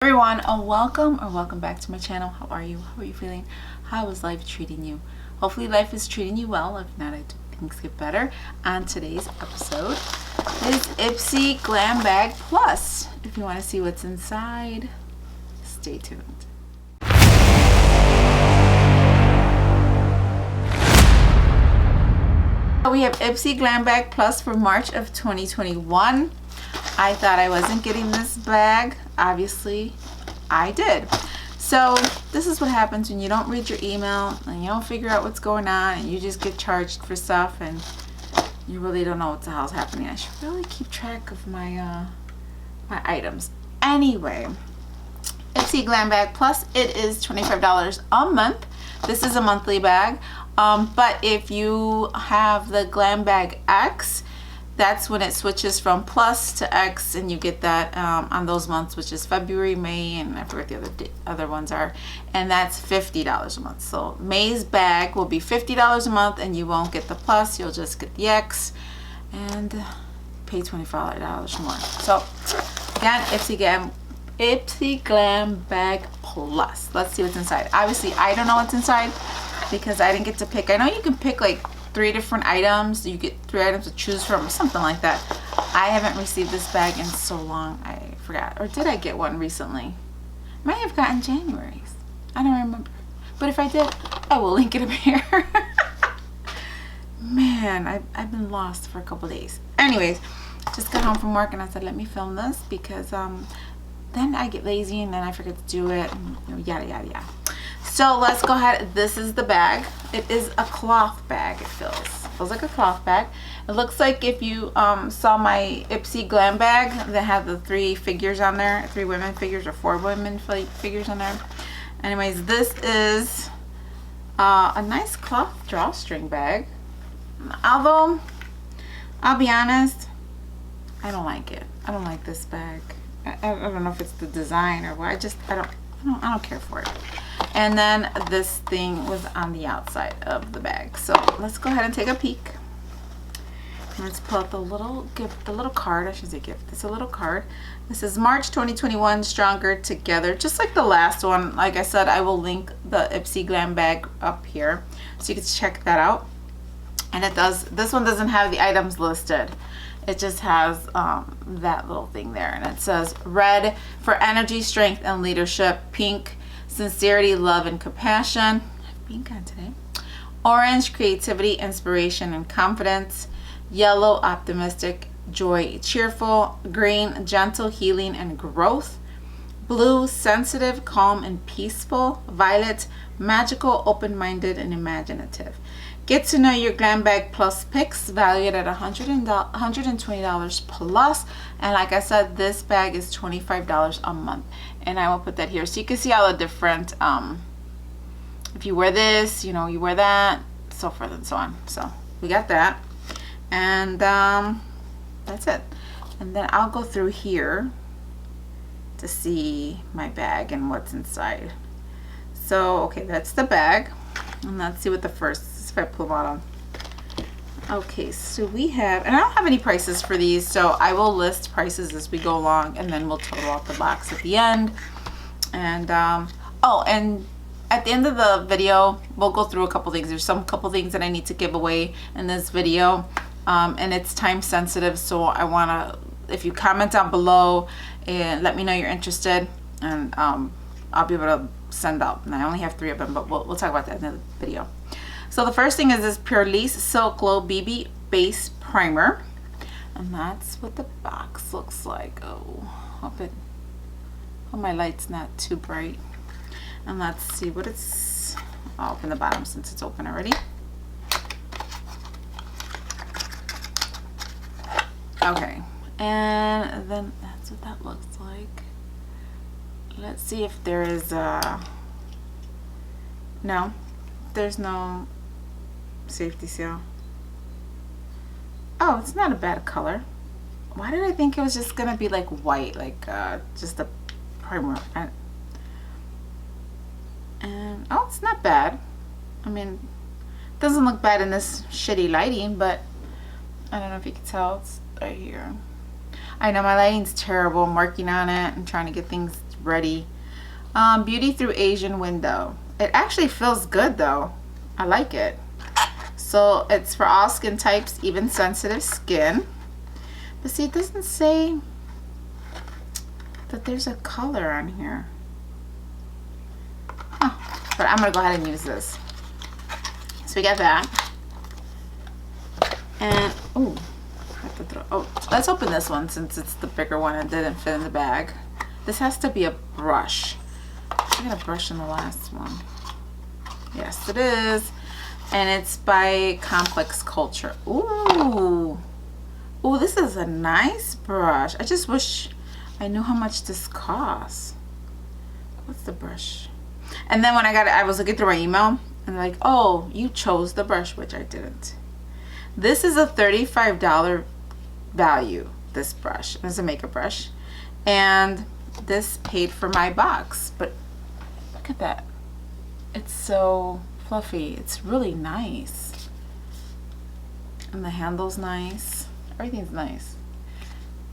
Everyone, welcome back to my channel. How are you? How are you feeling? How is life treating you? Hopefully life is treating you well. If not, I do things get better. On today's episode is Ipsy Glam Bag Plus. If you want to see what's inside, stay tuned. We have Ipsy Glam Bag Plus for March of 2021. I thought I wasn't getting this bag. Obviously, I did. So this is what happens when you don't read your email and you don't figure out what's going on and you just get charged for stuff and you really don't know what the hell's happening. I should really keep track of my my items. Anyway, Ipsy Glam Bag Plus, it is $25 a month. This is a monthly bag. But if you have the Glam Bag X, that's when it switches from Plus to X, and you get that on those months, which is February, May, and I forget the other ones are, and that's $50 a month. So May's bag will be $50 a month, and you won't get the Plus, you'll just get the X, and pay $25 more. So again, Ipsy Glam Bag Plus. Let's see what's inside. Obviously, I don't know what's inside because I didn't get to pick. I know you can pick like 3 different items. You get 3 items to choose from, or something like that. I haven't received this bag in so long, I forgot. Or did I get one recently? Might have gotten January's. I don't remember. But if I did, I will link it up here. Man, I've been lost for a couple days. Anyways, just got home from work and I said, let me film this because then I get lazy and then I forget to do it, and you know, yada yada yada. So let's go ahead. This is the bag. It is a cloth bag. It feels like a cloth bag. It looks like if you saw my Ipsy Glam bag that had the 3 figures on there, 3 women figures or 4 women figures on there. Anyways, this is a nice cloth drawstring bag. Although, I'll be honest, I don't like it. I don't like this bag. I don't know if it's the design or what. I don't care for it. And then this thing was on the outside of the bag. So let's go ahead and take a peek. Let's pull out the little gift, the little card. I should say gift. It's a little card. This is March 2021, Stronger Together. Just like the last one. Like I said, I will link the Ipsy Glam bag up here so you can check that out. And it does. This one doesn't have the items listed. It just has that little thing there, and it says red for energy, strength, and leadership. Pink, sincerity, love, and compassion. I have pink on today. Orange, creativity, inspiration, and confidence. Yellow, optimistic, joy, cheerful. Green, gentle, healing, and growth. Blue, sensitive, calm, and peaceful. Violet, magical, open-minded, and imaginative. Get to know your Glam Bag Plus picks, valued at $120 plus. And like I said, this bag is $25 a month. And I will put that here so you can see all the different, if you wear this, you know, you wear that, so forth and so on. So we got that. And that's it. And then I'll go through here to see my bag and what's inside. So, okay, that's the bag. And let's see what the first, if I pull them out on. Okay, so we have, and I don't have any prices for these, so I will list prices as we go along, and then we'll total out the box at the end. And oh, and at the end of the video, we'll go through a couple things. There's couple things that I need to give away in this video, and it's time sensitive, so I want to, if you comment down below and let me know you're interested, and I'll be able to send out. And I only have 3 of them, but we'll talk about that in the video. So the first thing is this Pure Lease Silk Glow BB Base Primer, and that's what the box looks like. Oh, hope my light's not too bright. And let's see what it's. I'll open the bottom since it's open already. Okay, and then that's what that looks like. Let's see if there is no, there's no safety seal. Oh, it's not a bad color. Why did I think it was just gonna be like white, like just a primer? And oh, it's not bad. I mean, it doesn't look bad in this shitty lighting, but I don't know if you can tell, it's right here. I know my lighting's terrible. I'm working on it and trying to get things ready. Beauty through Asian window. It actually feels good though. I like it. So it's for all skin types, even sensitive skin. But see, it doesn't say that there's a color on here. Huh. But I'm gonna go ahead and use this. So we got that. And oh, I have to throw. Oh, let's open this one since it's the bigger one and didn't fit in the bag. This has to be a brush. I got a brush in the last one. Yes, it is. And it's by Complex Culture. Ooh. Ooh, this is a nice brush. I just wish I knew how much this costs. What's the brush? And then when I got it, I was looking through my email and like, oh, you chose the brush, which I didn't. This is a $35 value, this brush. It's a makeup brush. And this paid for my box. But look at that. It's so fluffy. It's really nice. And the handle's nice. Everything's nice.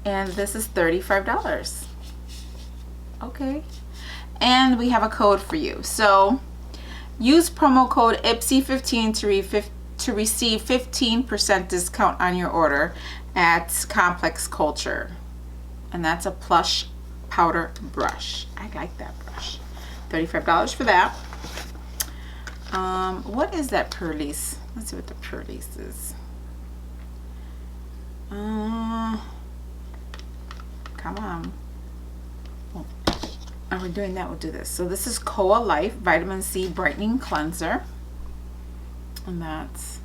And this is $35. Okay. And we have a code for you. So use promo code IPSY15 to receive 15% discount on your order at Complex Culture. And that's a plush powder brush. I like that brush. $35 for that. What is that Purlisse? Let's see what the Purlisse is. Come on. Oh, and we're doing that, we'll do this. So this is KOA Life Vitamin C Brightening Cleanser. And that's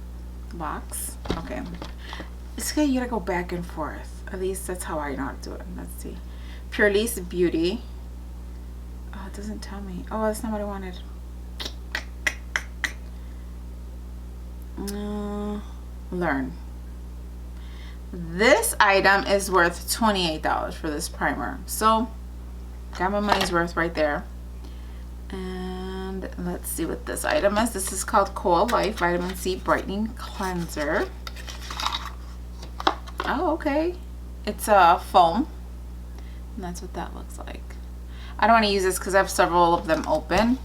the box. Okay. It's okay, you gotta go back and forth. At least that's how I know how to do it. Let's see. Purlisse Beauty. Oh, it doesn't tell me. Oh, that's not what I wanted. Learn. This item is worth $28 for this primer. So, got my money's worth right there. And let's see what this item is. This is called KOA Life Vitamin C Brightening Cleanser. Oh, okay. It's a foam. And that's what that looks like. I don't want to use this because I have several of them open.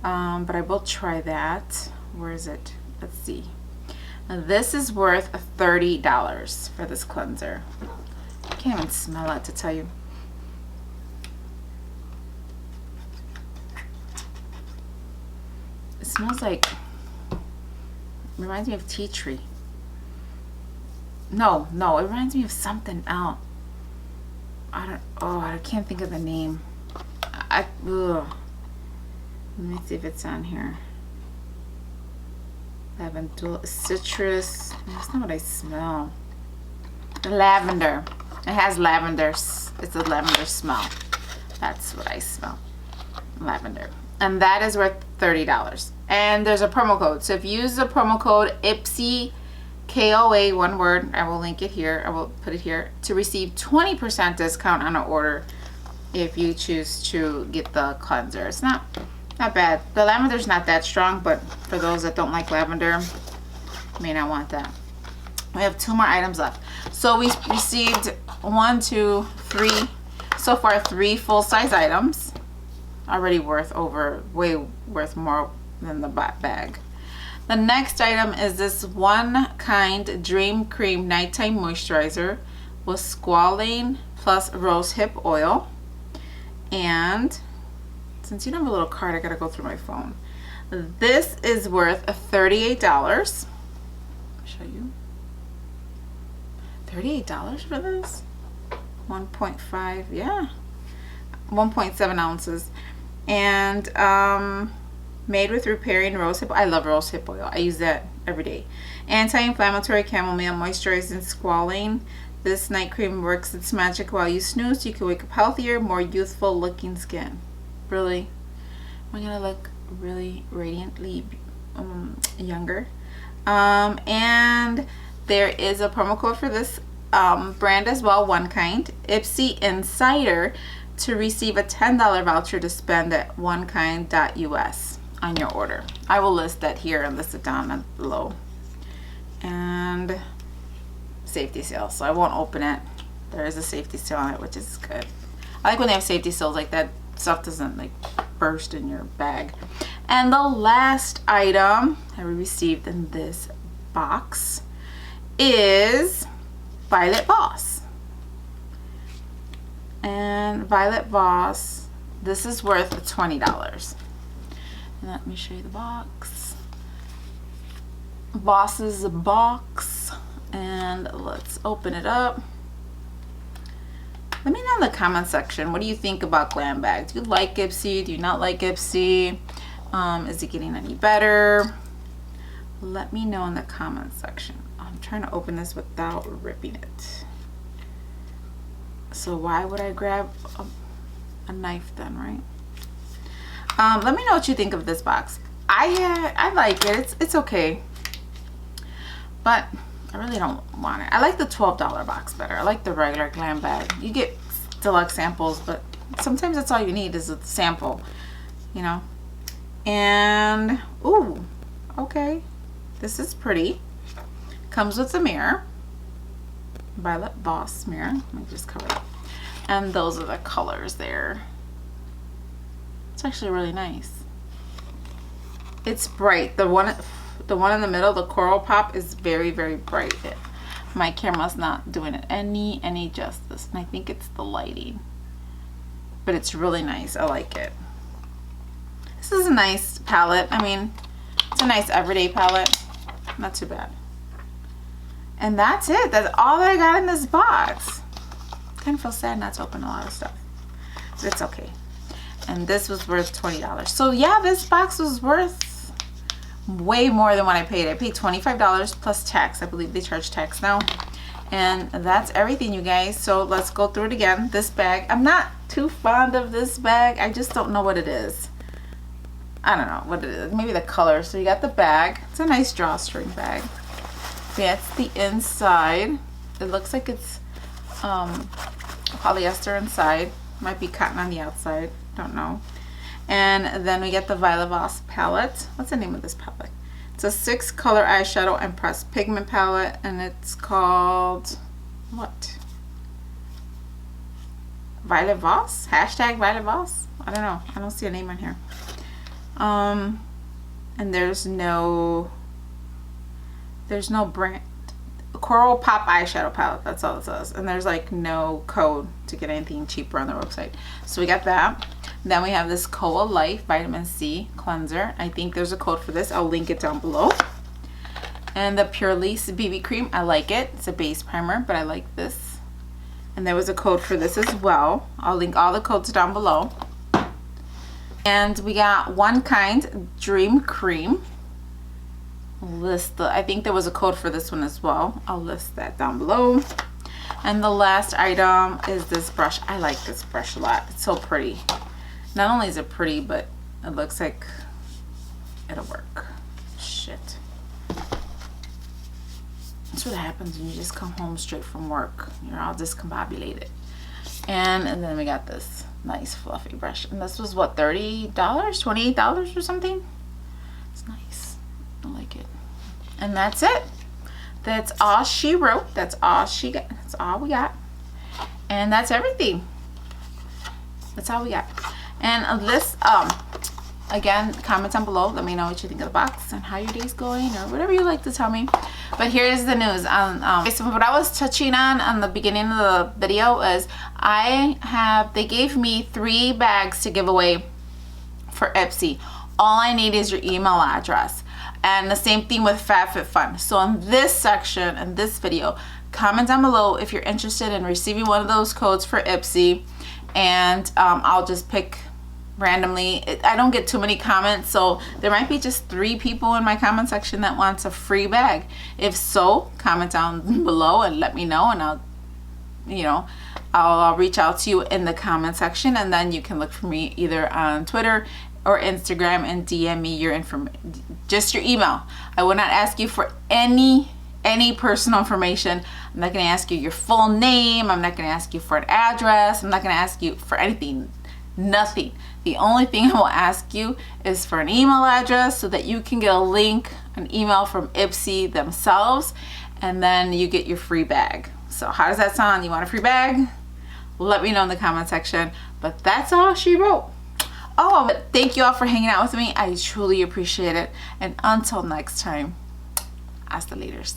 But I will try that. Where is it? Let's see. Now this is worth $30 for this cleanser. I can't even smell it to tell you. It smells like, reminds me of tea tree. No, it reminds me of something else. I can't think of the name. Ugh. Let me see if it's on here. Lavender, citrus. That's not what I smell. Lavender. It has lavender. It's a lavender smell. That's what I smell. Lavender. And that is worth $30. And there's a promo code. So if you use the promo code IPSYKOA, one word, I will link it here. I will put it here to receive 20% discount on an order if you choose to get the cleanser. It's not bad. The lavender's not that strong, but for those that don't like lavender, you may not want that. We have 2 more items left. So we received 1, 2, 3, so far 3 full-size items. Already way worth more than the bag. The next item is this Onekind Dream Cream Nighttime Moisturizer with squalane plus rose hip oil. And since you don't have a little card, I gotta go through my phone. This is worth $38. I'll show you. $38 for this? 1.5, yeah. 1.7 ounces. And made with repairing rose hip. I love rose hip oil. I use that every day. Anti-inflammatory chamomile moisturizing squalane. This night cream works its magic while you snooze. You can wake up healthier, more youthful looking skin. Really, I'm gonna look really radiantly younger. And there is a promo code for this brand as well, Onekind, IPSYINSIDER, to receive a $10 voucher to spend at onekind.us on your order. I will list that here and list it down below. And safety sale, so I won't open it. There is a safety sale on it, which is good. I like when they have safety sales like that. stuff doesn't like burst in your bag. And the last item that we received in this box is Violet Voss. And Violet Voss, this is worth $20. And let me show you the box. Voss's box, and let's open it up. Let me know in the comment section, what do you think about Glam bags? Do you like Ipsy? Do you not like Ipsy? Is it getting any better? Let me know in the comment section. I'm trying to open this without ripping it. So why would I grab a knife then, right? Let me know what you think of this box. I like it. It's okay. But I really don't want it. I like the $12 box better. I like the regular Glam bag. You get deluxe samples, but sometimes that's all you need is a sample, you know. And ooh, okay, this is pretty. Comes with a mirror, Violet Voss mirror. Let me just cover it up. And those are the colors there. It's actually really nice. It's bright. The one in the middle, the coral pop, is very, very bright. My camera's not doing it any justice, and I think it's the lighting, but it's really nice. I like it. This is a nice palette. I mean, it's a nice everyday palette. Not too bad. And that's it. That's all that I got in this box. Kind of feel sad not to open a lot of stuff, but it's okay. And this was worth $20. So yeah, this box was worth way more than what I paid. I paid $25 plus tax. I believe they charge tax now. And that's everything, you guys. So let's go through it again. This bag, I'm not too fond of this bag. I just don't know what it is. I don't know what it is. Maybe the color. So you got the bag. It's a nice drawstring bag. That's the inside. It looks like it's polyester inside. Might be cotton on the outside. Don't know. And then we get the Violet Voss palette. What's the name of this palette? It's a 6-color eyeshadow and pressed pigment palette, and it's called what? Violet Voss? Hashtag Violet Voss? I don't know. I don't see a name on here. And there's no brand. Coral Pop eyeshadow palette. That's all it says. And there's like no code to get anything cheaper on their website. So we got that. Then we have this KOA Life Vitamin C Cleanser. I think there's a code for this. I'll link it down below. And the Pure Lace BB Cream. I like it. It's a base primer, but I like this. And there was a code for this as well. I'll link all the codes down below. And we got Onekind Dream Cream. I think there was a code for this one as well. I'll list that down below. And the last item is this brush. I like this brush a lot. It's so pretty. Not only is it pretty, but it looks like it'll work. Shit. That's what happens when you just come home straight from work. You're all discombobulated. And then we got this nice fluffy brush. And this was what, $30? $28 or something? It's nice. I like it. And that's it. That's all she wrote. That's all she got. That's all we got. And that's everything. That's all we got. And this, again, comment down below. Let me know what you think of the box and how your day's going or whatever you like to tell me. But here's the news. So what I was touching on the beginning of the video is they gave me 3 bags to give away for Ipsy. All I need is your email address. And the same thing with FabFitFun. So in this section, in this video, comment down below if you're interested in receiving one of those codes for Ipsy. And I'll just pick randomly. I don't get too many comments, so there might be just 3 people in my comment section that wants a free bag. If so, comment down below and let me know, and I'll reach out to you in the comment section, and then you can look for me either on Twitter or Instagram and DM me your information, just your email. I will not ask you for any personal information. I'm not going to ask you your full name. I'm not going to ask you for an address. I'm not going to ask you for anything. Nothing. The only thing I will ask you is for an email address so that you can get a link, an email from Ipsy themselves, and then you get your free bag. So how does that sound? You want a free bag? Let me know in the comment section. But that's all she wrote. Oh, thank you all for hanging out with me. I truly appreciate it. And until next time, hasta laters.